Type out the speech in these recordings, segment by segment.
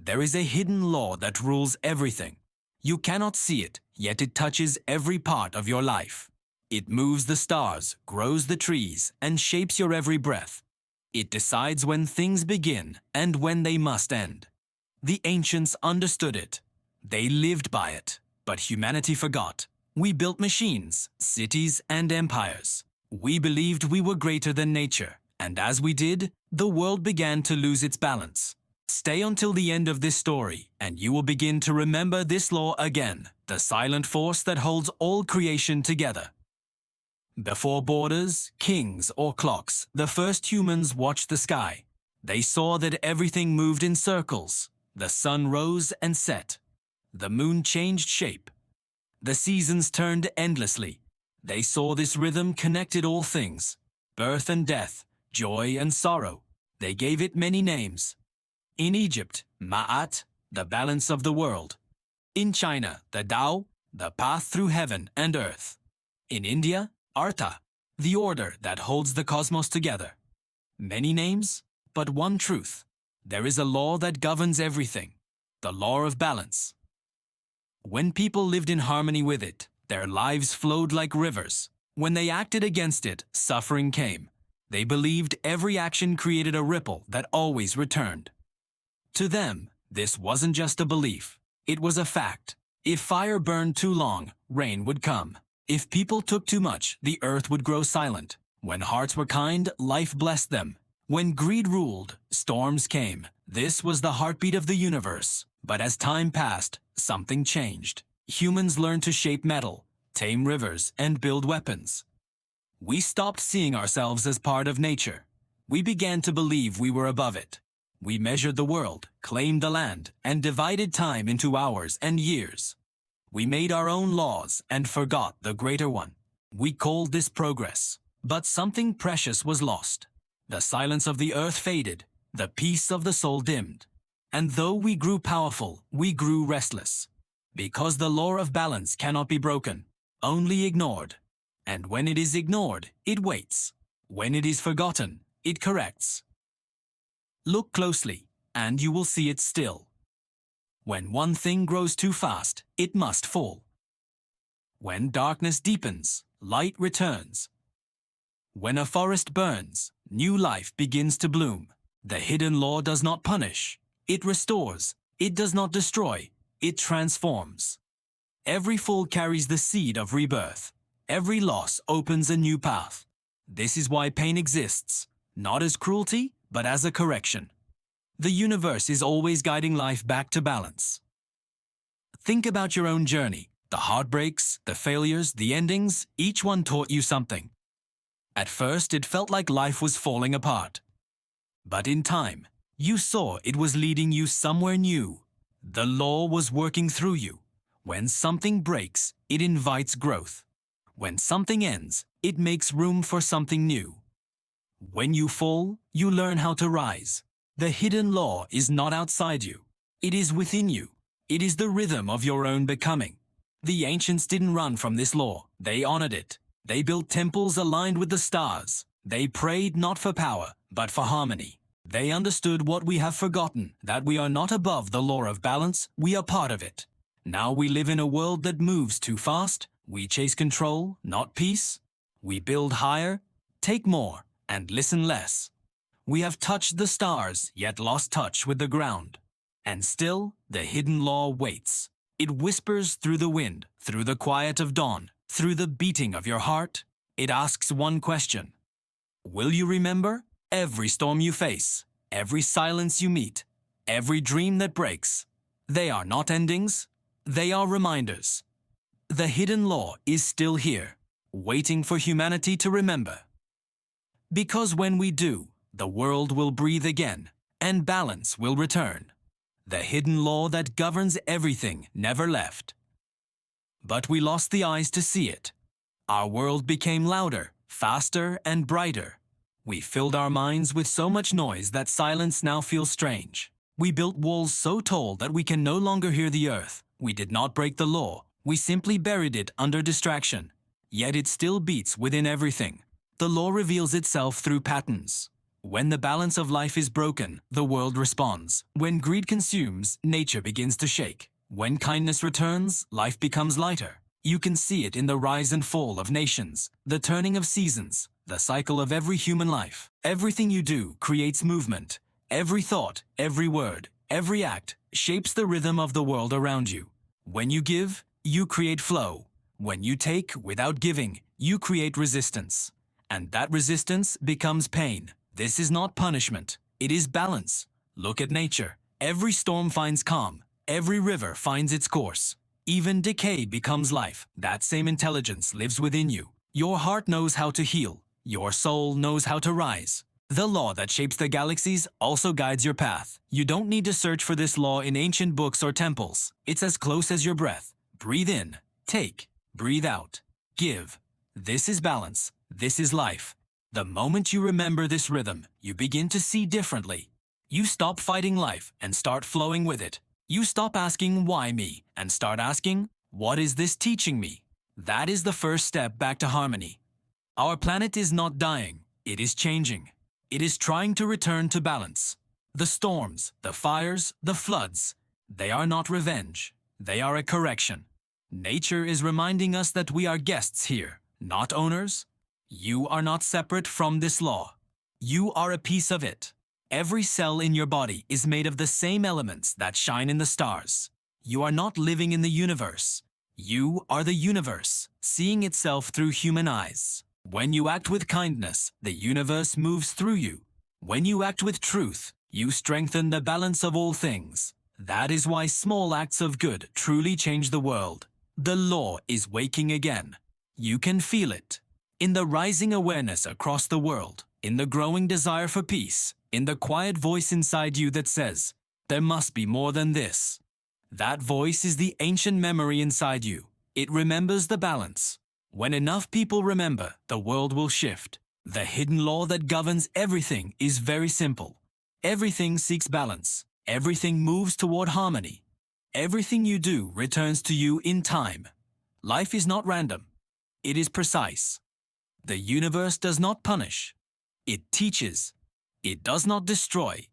There is a hidden law that rules everything. You cannot see it, yet it touches every part of your life. It moves the stars, grows the trees, and shapes your every breath. It decides when things begin and when they must end. The ancients understood it. They lived by it. But humanity forgot. We built machines, cities, and empires. We believed we were greater than nature, and as we did, the world began to lose its balance. Stay until the end of this story, and you will begin to remember this law again, the silent force that holds all creation together. Before borders, kings, or clocks, the first humans watched the sky. They saw that everything moved in circles. The sun rose and set. The moon changed shape. The seasons turned endlessly. They saw this rhythm connected all things, birth and death, joy and sorrow. They gave it many names. In Egypt, Ma'at, the balance of the world. In China, the Tao, the path through heaven and earth. In India, Artha, the order that holds the cosmos together. Many names, but one truth. There is a law that governs everything, the law of balance. When people lived in harmony with it, their lives flowed like rivers. When they acted against it, suffering came. They believed every action created a ripple that always returned. To them, this wasn't just a belief. It was a fact. If fire burned too long, rain would come. If people took too much, the earth would grow silent. When hearts were kind, life blessed them. When greed ruled, storms came. This was the heartbeat of the universe. But as time passed, something changed. Humans learned to shape metal, tame rivers, and build weapons. We stopped seeing ourselves as part of nature. We began to believe we were above it. We measured the world, claimed the land, and divided time into hours and years. We made our own laws and forgot the greater one. We called this progress. But something precious was lost. The silence of the earth faded. The peace of the soul dimmed. And though we grew powerful, we grew restless. Because the law of balance cannot be broken, only ignored. And when it is ignored, it waits. When it is forgotten, it corrects. Look closely, and you will see it still. When one thing grows too fast, it must fall. When darkness deepens, light returns. When a forest burns, new life begins to bloom. The hidden law does not punish. It restores. It does not destroy. It transforms. Every fall carries the seed of rebirth. Every loss opens a new path. This is why pain exists, not as cruelty, but as a correction. The universe is always guiding life back to balance. Think about your own journey. The heartbreaks, the failures, the endings, each one taught you something. At first, it felt like life was falling apart. But in time, you saw it was leading you somewhere new. The law was working through you. When something breaks, it invites growth. When something ends, it makes room for something new. When you fall, you learn how to rise. The hidden law is not outside you. It is within you. It is the rhythm of your own becoming. The ancients didn't run from this law. They honored it. They built temples aligned with the stars. They prayed not for power, but for harmony. They understood what we have forgotten, that we are not above the law of balance, we are part of it. Now we live in a world that moves too fast. We chase control, not peace. We build higher, take more, and listen less. We have touched the stars, yet lost touch with the ground. And still, the hidden law waits. It whispers through the wind, through the quiet of dawn, through the beating of your heart. It asks one question. Will you remember? Every storm you face, every silence you meet, every dream that breaks. They are not endings, they are reminders. The hidden law is still here, waiting for humanity to remember. Because when we do, the world will breathe again, and balance will return. The hidden law that governs everything never left. But we lost the eyes to see it. Our world became louder, faster, and brighter. We filled our minds with so much noise that silence now feels strange. We built walls so tall that we can no longer hear the earth. We did not break the law. We simply buried it under distraction. Yet it still beats within everything. The law reveals itself through patterns. When the balance of life is broken, the world responds. When greed consumes, nature begins to shake. When kindness returns, life becomes lighter. You can see it in the rise and fall of nations, the turning of seasons, the cycle of every human life. Everything you do creates movement. Every thought, every word, every act shapes the rhythm of the world around you. When you give, you create flow. When you take without giving, you create resistance. And that resistance becomes pain. This is not punishment. It is balance. Look at nature. Every storm finds calm. Every river finds its course. Even decay becomes life. That same intelligence lives within you. Your heart knows how to heal. Your soul knows how to rise. The law that shapes the galaxies also guides your path. You don't need to search for this law in ancient books or temples. It's as close as your breath. Breathe in, take, breathe out, give. This is balance. This is life. The moment you remember this rhythm, you begin to see differently. You stop fighting life and start flowing with it. You stop asking, why me? And start asking, what is this teaching me? That is the first step back to harmony. Our planet is not dying. It is changing. It is trying to return to balance. The storms, the fires, the floods, they are not revenge. They are a correction. Nature is reminding us that we are guests here, not owners. You are not separate from this law. You are a piece of it. Every cell in your body is made of the same elements that shine in the stars. You are not living in the universe. You are the universe, seeing itself through human eyes. When you act with kindness, the universe moves through you. When you act with truth, you strengthen the balance of all things. That is why small acts of good truly change the world. The law is waking again. You can feel it. In the rising awareness across the world, in the growing desire for peace, in the quiet voice inside you that says, there must be more than this. That voice is the ancient memory inside you. It remembers the balance. When enough people remember, the world will shift. The hidden law that governs everything is very simple. Everything seeks balance. Everything moves toward harmony. Everything you do returns to you in time. Life is not random. It is precise. The universe does not punish. It teaches. It does not destroy.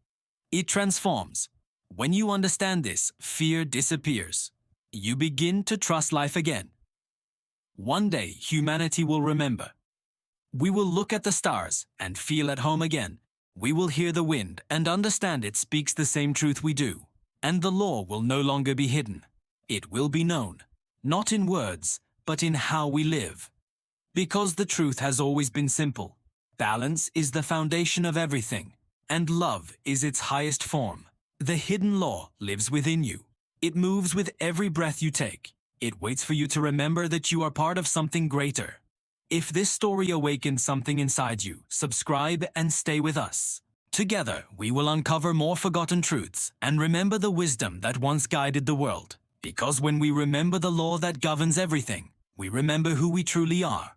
It transforms. When you understand this, fear disappears. You begin to trust life again. One day, humanity will remember. We will look at the stars and feel at home again. We will hear the wind and understand it speaks the same truth we do. And the law will no longer be hidden. It will be known, not in words, but in how we live. Because the truth has always been simple. Balance is the foundation of everything, and love is its highest form. The hidden law lives within you. It moves with every breath you take. It waits for you to remember that you are part of something greater. If this story awakened something inside you, subscribe and stay with us. Together, we will uncover more forgotten truths and remember the wisdom that once guided the world. Because when we remember the law that governs everything, we remember who we truly are.